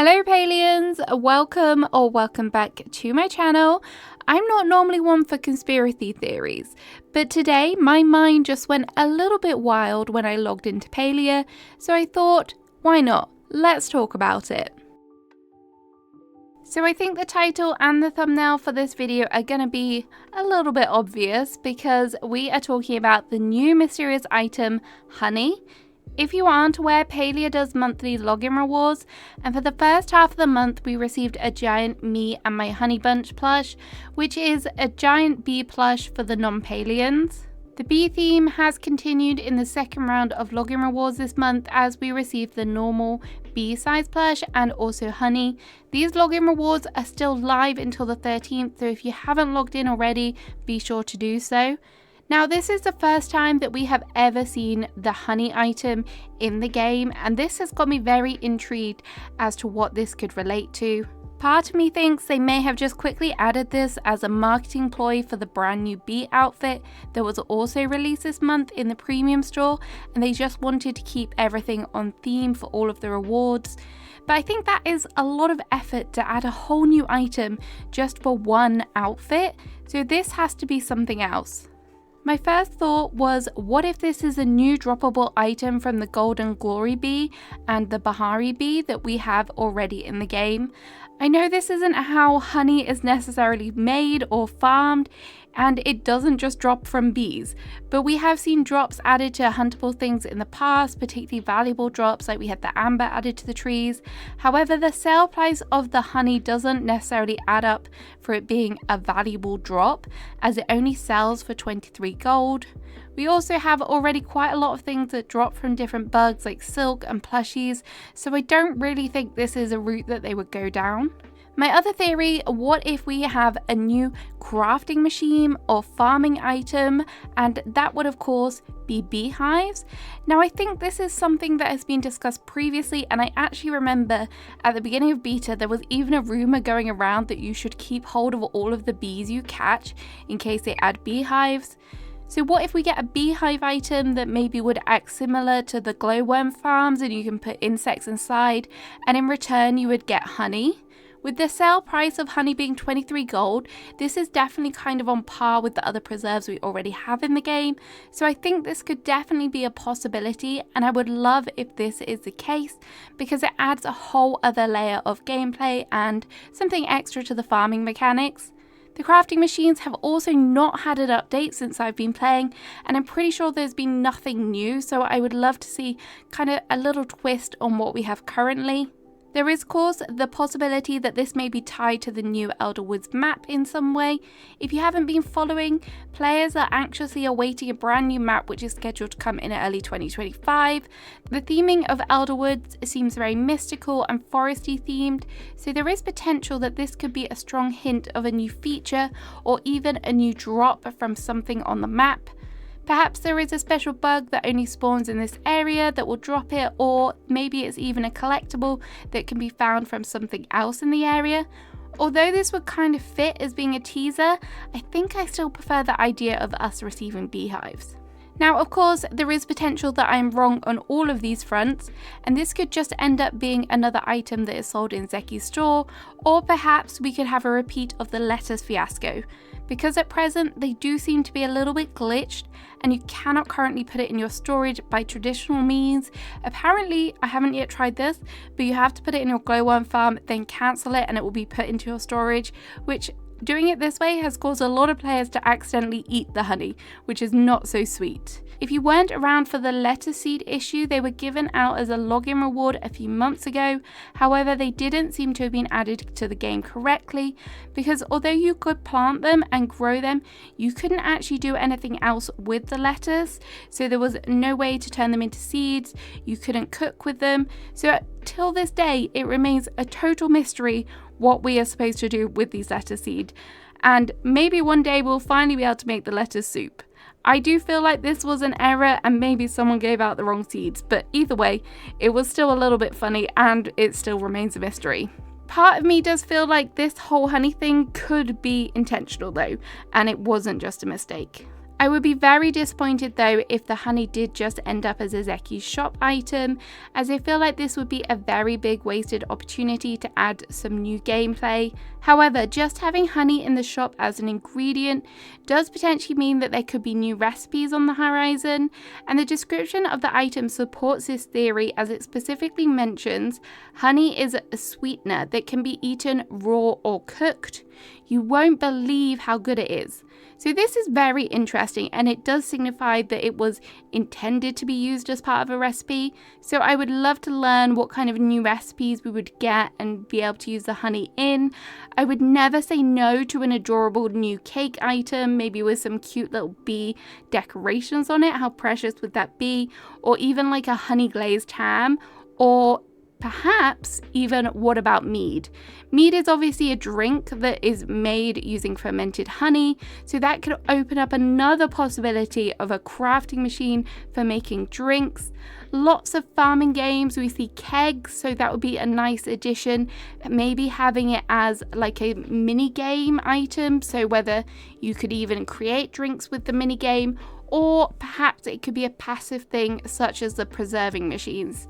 Hello Palians, welcome back to my channel. I'm not normally one for conspiracy theories, but today my mind just went a little bit wild when I logged into Palia, so I thought, why not? Let's talk about it. So I think the title and the thumbnail for this video are going to be a little bit obvious because we are talking about the new mysterious item, honey. If you aren't aware, Palia does monthly login rewards, and for the first half of the month we received a giant Me and My Honey Bunch plush, which is a giant bee plush for the non-Palians. The bee theme has continued in the second round of login rewards this month as we received the normal bee size plush and also honey. These login rewards are still live until the 13th, so if you haven't logged in already, be sure to do so. Now, this is the first time that we have ever seen the honey item in the game, and this has got me very intrigued as to what this could relate to. Part of me thinks they may have just quickly added this as a marketing ploy for the brand new bee outfit that was also released this month in the premium store, and they just wanted to keep everything on theme for all of the rewards. But I think that is a lot of effort to add a whole new item just for one outfit, so this has to be something else. My first thought was, what if this is a new droppable item from the Golden Glory Bee and the Bahari Bee that we have already in the game? I know this isn't how honey is necessarily made or farmed, and it doesn't just drop from bees, but we have seen drops added to huntable things in the past, particularly valuable drops like we had the amber added to the trees. However, the sale price of the honey doesn't necessarily add up for it being a valuable drop, as it only sells for 23 gold. We also have already quite a lot of things that drop from different bugs like silk and plushies, so I don't really think this is a route that they would go down. My other theory, what if we have a new crafting machine or farming item, and that would of course be beehives. Now I think this is something that has been discussed previously, and I actually remember at the beginning of beta there was even a rumor going around that you should keep hold of all of the bees you catch in case they add beehives. So what if we get a beehive item that maybe would act similar to the glowworm farms, and you can put insects inside, and in return you would get honey? With the sale price of honey being 23 gold, this is definitely kind of on par with the other preserves we already have in the game, so I think this could definitely be a possibility, and I would love if this is the case because it adds a whole other layer of gameplay and something extra to the farming mechanics. The crafting machines have also not had an update since I've been playing, and I'm pretty sure there's been nothing new, so I would love to see kind of a little twist on what we have currently. There is, of course, the possibility that this may be tied to the new Elderwoods map in some way. If you haven't been following, players are anxiously awaiting a brand new map which is scheduled to come in early 2025. The theming of Elderwoods seems very mystical and foresty themed, so there is potential that this could be a strong hint of a new feature or even a new drop from something on the map. Perhaps there is a special bug that only spawns in this area that will drop it, or maybe it's even a collectible that can be found from something else in the area. Although this would kind of fit as being a teaser, I think I still prefer the idea of us receiving beehives. Now, of course, there is potential that I'm wrong on all of these fronts, and this could just end up being another item that is sold in Zeki's store, or perhaps we could have a repeat of the letters fiasco. Because at present they do seem to be a little bit glitched, and you cannot currently put it in your storage by traditional means. Apparently, I haven't yet tried this, but you have to put it in your glowworm farm, then cancel it and it will be put into your storage, which doing it this way has caused a lot of players to accidentally eat the honey, which is not so sweet. If you weren't around for the lettuce seed issue, they were given out as a login reward a few months ago. However, they didn't seem to have been added to the game correctly, because although you could plant them and grow them, you couldn't actually do anything else with the lettuce. So there was no way to turn them into seeds, you couldn't cook with them. So till this day, it remains a total mystery what we are supposed to do with these lettuce seed. And maybe one day we'll finally be able to make the lettuce soup. I do feel like this was an error and maybe someone gave out the wrong seeds, but either way, it was still a little bit funny and it still remains a mystery. Part of me does feel like this whole honey thing could be intentional though, and it wasn't just a mistake. I would be very disappointed though if the honey did just end up as a Zeki's shop item, as I feel like this would be a very big wasted opportunity to add some new gameplay. However, just having honey in the shop as an ingredient does potentially mean that there could be new recipes on the horizon, and the description of the item supports this theory as it specifically mentions honey is a sweetener that can be eaten raw or cooked. You won't believe how good it is. So this is very interesting, and it does signify that it was intended to be used as part of a recipe. So I would love to learn what kind of new recipes we would get and be able to use the honey in. I would never say no to an adorable new cake item, maybe with some cute little bee decorations on it. How precious would that be? Or even like a honey glazed ham, or perhaps even what about mead? Mead is obviously a drink that is made using fermented honey, so that could open up another possibility of a crafting machine for making drinks. Lots of farming games, we see kegs, so that would be a nice addition. Maybe having it as like a mini game item, so whether you could even create drinks with the mini game, or perhaps it could be a passive thing such as the preserving machines.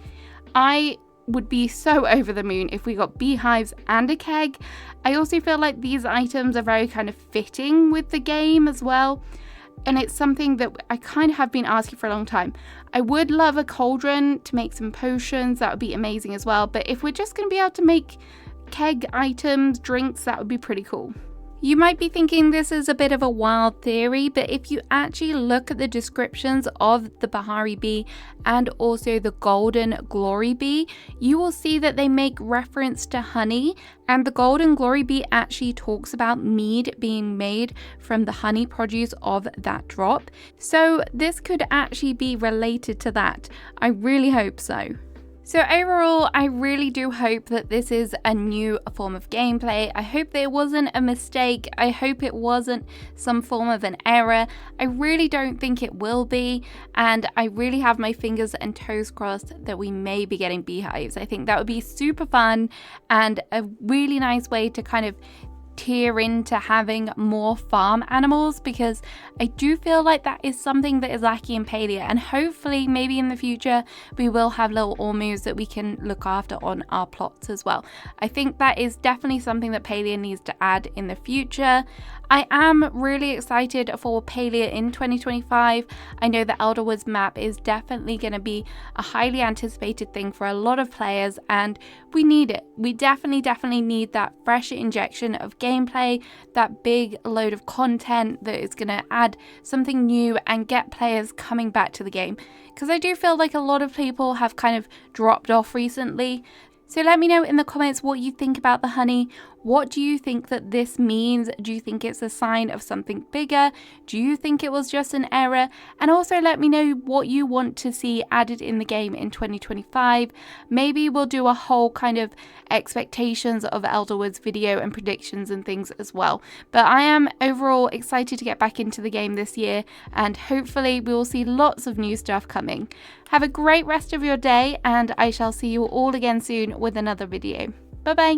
I would be so over the moon if we got beehives and a keg. I also feel like these items are very kind of fitting with the game as well, and it's something that I kind of have been asking for a long time. I would love a cauldron to make some potions, that would be amazing as well, but if we're just going to be able to make keg items, drinks, that would be pretty cool. You might be thinking this is a bit of a wild theory, but if you actually look at the descriptions of the Bahari bee and also the golden glory bee, you will see that they make reference to honey, and the golden glory bee actually talks about mead being made from the honey produce of that drop. So this could actually be related to that. I really hope so. So overall, I really do hope that this is a new form of gameplay. I hope that it wasn't a mistake. I hope it wasn't some form of an error. I really don't think it will be, and I really have my fingers and toes crossed that we may be getting beehives. I think that would be super fun and a really nice way to kind of tier into having more farm animals, because I do feel like that is something that is lacking in Palia, and hopefully maybe in the future we will have little ormus that we can look after on our plots as well. I think that is definitely something that Palia needs to add in the future. I am really excited for Palia in 2025. I know the Elderwoods map is definitely going to be a highly anticipated thing for a lot of players, and we need it. We definitely need that fresh injection of gameplay, that big load of content that is going to add something new and get players coming back to the game. Because I do feel like a lot of people have kind of dropped off recently. So let me know in the comments what you think about the honey. What do you think that this means? Do you think it's a sign of something bigger? Do you think it was just an error? And also let me know what you want to see added in the game in 2025. Maybe we'll do a whole kind of expectations of Elderwoods video and predictions and things as well. But I am overall excited to get back into the game this year, and hopefully we will see lots of new stuff coming. Have a great rest of your day, and I shall see you all again soon with another video. Bye bye!